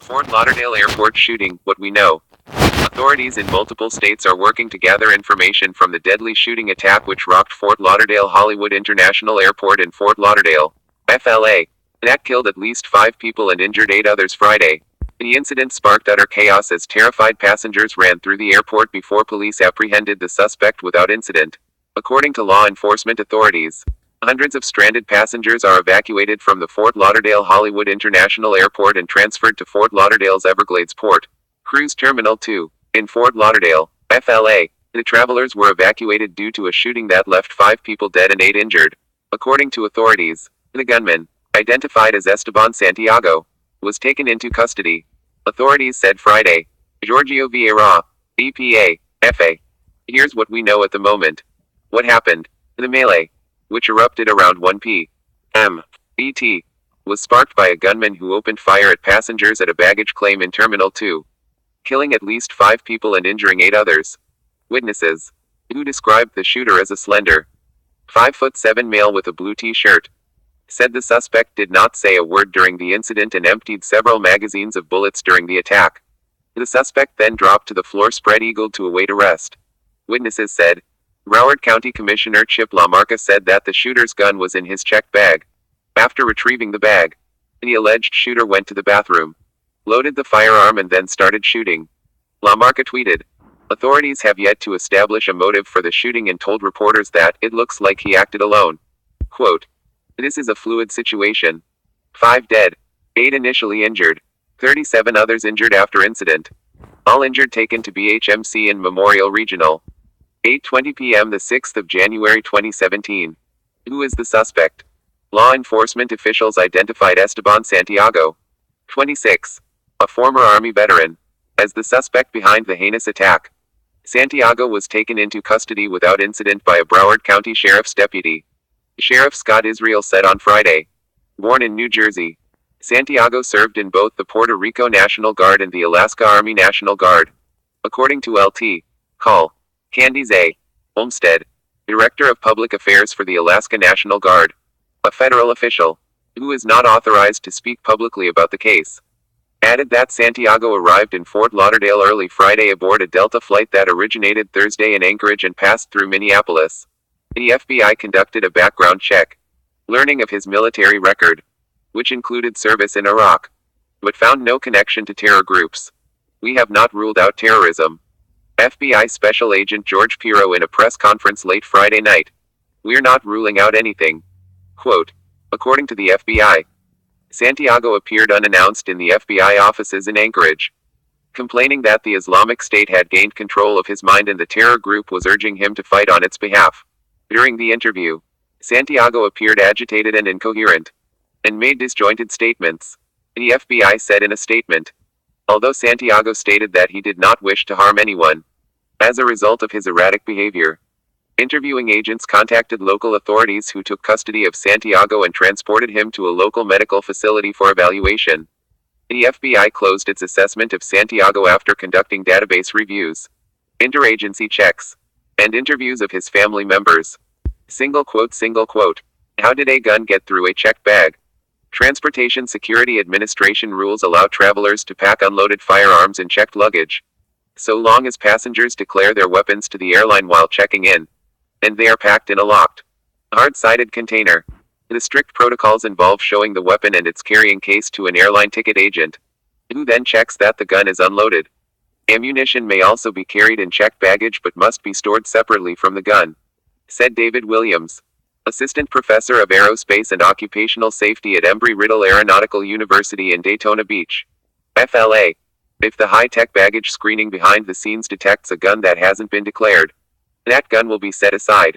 Fort Lauderdale Airport shooting, what we know. Authorities in multiple states are working to gather information from the deadly shooting attack which rocked Fort Lauderdale Hollywood International Airport in Fort Lauderdale, FLA. That killed at least 5 people and injured 8 others Friday. The incident sparked utter chaos as terrified passengers ran through the airport before police apprehended the suspect without incident. According to law enforcement authorities, hundreds of stranded passengers are evacuated from the Fort Lauderdale Hollywood International Airport and transferred to Fort Lauderdale's Everglades Port Cruise Terminal 2, in Fort Lauderdale, FLA. The travelers were evacuated due to a shooting that left 5 people dead and 8 injured. According to authorities, the gunman, identified as Esteban Santiago, was taken into custody. Authorities said Friday. Giorgio Vieira, EPA, FA. Here's what we know at the moment. What happened? The melee, which erupted around 1 p.m. ET, was sparked by a gunman who opened fire at passengers at a baggage claim in Terminal 2, killing at least 5 people and injuring 8 others. Witnesses, who described the shooter as a slender, 5'7" male with a blue t-shirt, said the suspect did not say a word during the incident and emptied several magazines of bullets during the attack. The suspect then dropped to the floor spread-eagled to await arrest. Witnesses said. Broward County Commissioner Chip LaMarca said that the shooter's gun was in his checked bag. After retrieving the bag, the alleged shooter went to the bathroom, loaded the firearm and then started shooting. LaMarca tweeted, "Authorities have yet to establish a motive for the shooting and told reporters that it looks like he acted alone." Quote, "This is a fluid situation. 5 dead, 8 initially injured, 37 others injured after incident. All injured taken to BHMC in Memorial Regional. 8:20 p.m. the 6th of January 2017. Who is the suspect? Law enforcement officials identified Esteban Santiago, 26, a former Army veteran, as the suspect behind the heinous attack. Santiago was taken into custody without incident by a Broward County Sheriff's deputy. Sheriff Scott Israel said on Friday. Born in New Jersey, Santiago served in both the Puerto Rico National Guard and the Alaska Army National Guard. According to LT. Call. Candice A. Olmstead, Director of Public Affairs for the Alaska National Guard, a federal official, who is not authorized to speak publicly about the case, added that Santiago arrived in Fort Lauderdale early Friday aboard a Delta flight that originated Thursday in Anchorage and passed through Minneapolis. The FBI conducted a background check, learning of his military record, which included service in Iraq, but found no connection to terror groups. We have not ruled out terrorism. FBI Special Agent George Pirro in a press conference late Friday night. We're not ruling out anything. Quote, according to the FBI, Santiago appeared unannounced in the FBI offices in Anchorage, complaining that the Islamic State had gained control of his mind and the terror group was urging him to fight on its behalf. During the interview, Santiago appeared agitated and incoherent, and made disjointed statements, the FBI said in a statement. Although Santiago stated that he did not wish to harm anyone as a result of his erratic behavior. Interviewing agents contacted local authorities who took custody of Santiago and transported him to a local medical facility for evaluation. The FBI closed its assessment of Santiago after conducting database reviews, interagency checks, and interviews of his family members. Single quote. How did a gun get through a checked bag? Transportation Security Administration rules allow travelers to pack unloaded firearms in checked luggage, so long as passengers declare their weapons to the airline while checking in, and they are packed in a locked, hard-sided container. The strict protocols involve showing the weapon and its carrying case to an airline ticket agent, who then checks that the gun is unloaded. Ammunition may also be carried in checked baggage but must be stored separately from the gun, said David Williams, Assistant Professor of Aerospace and Occupational Safety at Embry-Riddle Aeronautical University in Daytona Beach, FLA. If the high-tech baggage screening behind the scenes detects a gun that hasn't been declared, that gun will be set aside.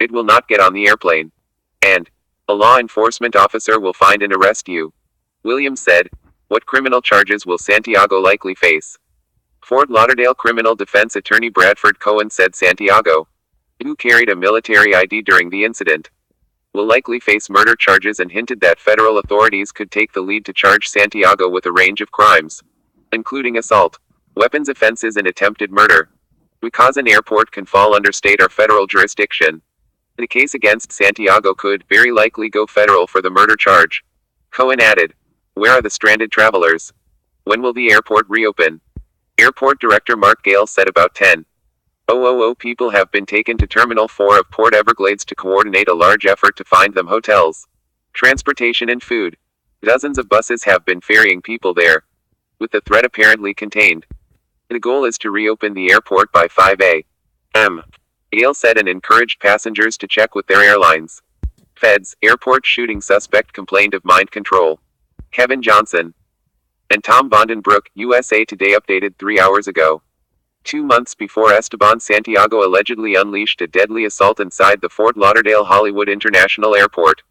It will not get on the airplane. And a law enforcement officer will find and arrest you. Williams said. What criminal charges will Santiago likely face? Fort Lauderdale criminal defense attorney Bradford Cohen said Santiago, who carried a military ID during the incident, will likely face murder charges and hinted that federal authorities could take the lead to charge Santiago with a range of crimes, including assault, weapons offenses and attempted murder, because an airport can fall under state or federal jurisdiction. The case against Santiago could very likely go federal for the murder charge. Cohen added, where are the stranded travelers? When will the airport reopen? Airport Director Mark Gale said about 10:00 people have been taken to Terminal 4 of Port Everglades to coordinate a large effort to find them hotels, transportation and food. Dozens of buses have been ferrying people there, with the threat apparently contained. The goal is to reopen the airport by 5 a.m. Gale said and encouraged passengers to check with their airlines. Feds, airport shooting suspect complained of mind control. Kevin Johnson and Tom Vandenbroek, USA Today updated 3 hours ago. 2 months before Esteban Santiago allegedly unleashed a deadly assault inside the Fort Lauderdale Hollywood International Airport,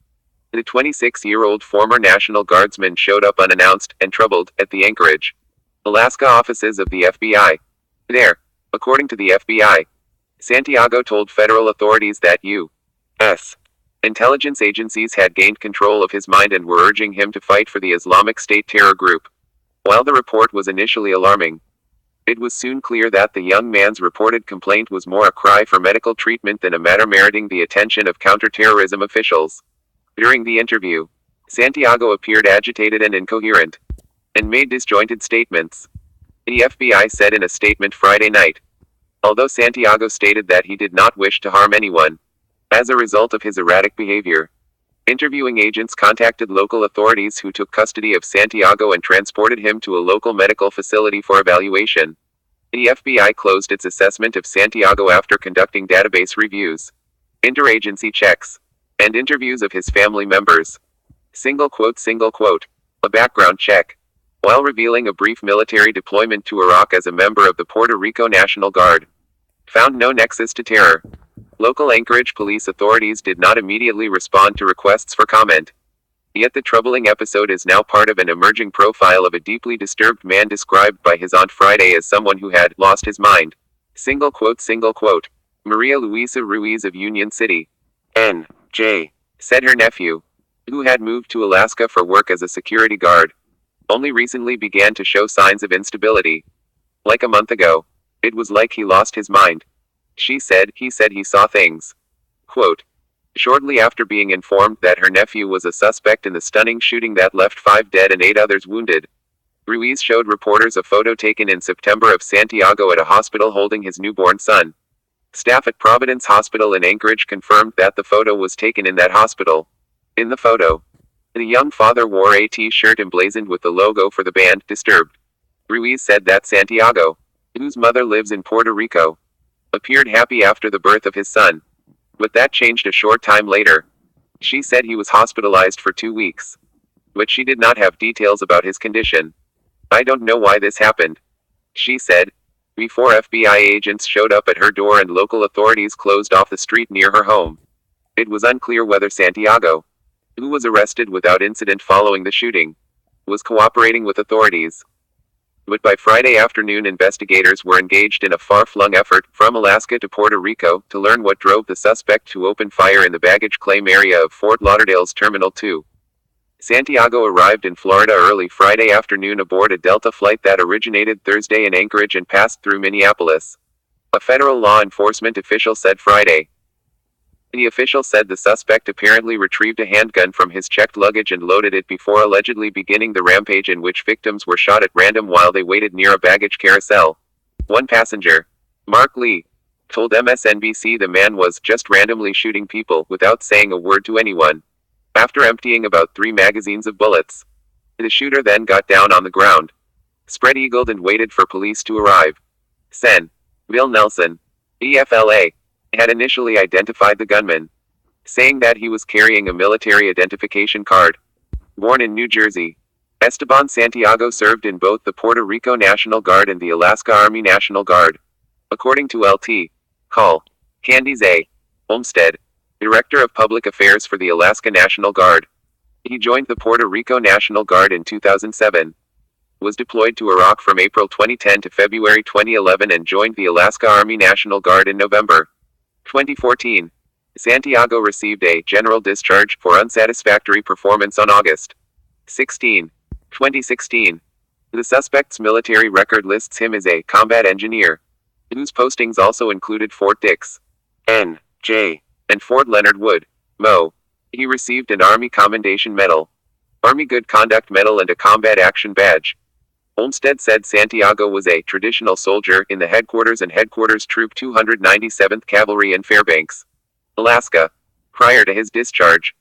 the 26-year-old former National Guardsman showed up unannounced and troubled at the Anchorage, Alaska offices of the FBI. There, according to the FBI, Santiago told federal authorities that U.S. intelligence agencies had gained control of his mind and were urging him to fight for the Islamic State terror group. While the report was initially alarming, it was soon clear that the young man's reported complaint was more a cry for medical treatment than a matter meriting the attention of counterterrorism officials. During the interview, Santiago appeared agitated and incoherent, and made disjointed statements. The FBI said in a statement Friday night. Although Santiago stated that he did not wish to harm anyone as a result of his erratic behavior, interviewing agents contacted local authorities who took custody of Santiago and transported him to a local medical facility for evaluation. The FBI closed its assessment of Santiago after conducting database reviews, interagency checks, and interviews of his family members. Single quote, a background check, while revealing a brief military deployment to Iraq as a member of the Puerto Rico National Guard, found no nexus to terror. Local Anchorage police authorities did not immediately respond to requests for comment. Yet the troubling episode is now part of an emerging profile of a deeply disturbed man described by his aunt Friday as someone who had lost his mind. Single quote, Maria Luisa Ruiz of Union City, N.J., said her nephew, who had moved to Alaska for work as a security guard, only recently began to show signs of instability. Like a month ago, it was like he lost his mind. He said he saw things. Quote, shortly after being informed that her nephew was a suspect in the stunning shooting that left 5 dead and 8 others wounded, Ruiz showed reporters a photo taken in September of Santiago at a hospital holding his newborn son. Staff at Providence Hospital in Anchorage confirmed that the photo was taken in that hospital. In the photo, the young father wore a t-shirt emblazoned with the logo for the band, Disturbed. Ruiz said that Santiago, whose mother lives in Puerto Rico, appeared happy after the birth of his son. But that changed a short time later. She said he was hospitalized for 2 weeks. But she did not have details about his condition. I don't know why this happened, she said, before FBI agents showed up at her door and local authorities closed off the street near her home. It was unclear whether Santiago, who was arrested without incident following the shooting, was cooperating with authorities. But by Friday afternoon, investigators were engaged in a far-flung effort from Alaska to Puerto Rico to learn what drove the suspect to open fire in the baggage claim area of Fort Lauderdale's Terminal 2. Santiago arrived in Florida early Friday afternoon aboard a Delta flight that originated Thursday in Anchorage and passed through Minneapolis, a federal law enforcement official said Friday. The official said the suspect apparently retrieved a handgun from his checked luggage and loaded it before allegedly beginning the rampage in which victims were shot at random while they waited near a baggage carousel. One passenger, Mark Lee, told MSNBC the man was just randomly shooting people without saying a word to anyone. After emptying about 3 magazines of bullets, the shooter then got down on the ground, spread-eagled and waited for police to arrive. Sen. Bill Nelson, EFLA, had initially identified the gunman, saying that he was carrying a military identification card. Born in New Jersey, Esteban Santiago served in both the Puerto Rico National Guard and the Alaska Army National Guard. According to LT. Call. Candice A. Olmsted, Director of Public Affairs for the Alaska National Guard. He joined the Puerto Rico National Guard in 2007, was deployed to Iraq from April 2010 to February 2011 and joined the Alaska Army National Guard in November 2014. Santiago received a general discharge for unsatisfactory performance on August 16, 2016. The suspect's military record lists him as a combat engineer, whose postings also included Fort Dix, N.J., and Fort Leonard Wood, Mo. He received an Army Commendation Medal, Army Good Conduct Medal and a Combat Action Badge. Olmsted said Santiago was a traditional soldier in the headquarters and headquarters troop 297th Cavalry in Fairbanks, Alaska. Prior to his discharge,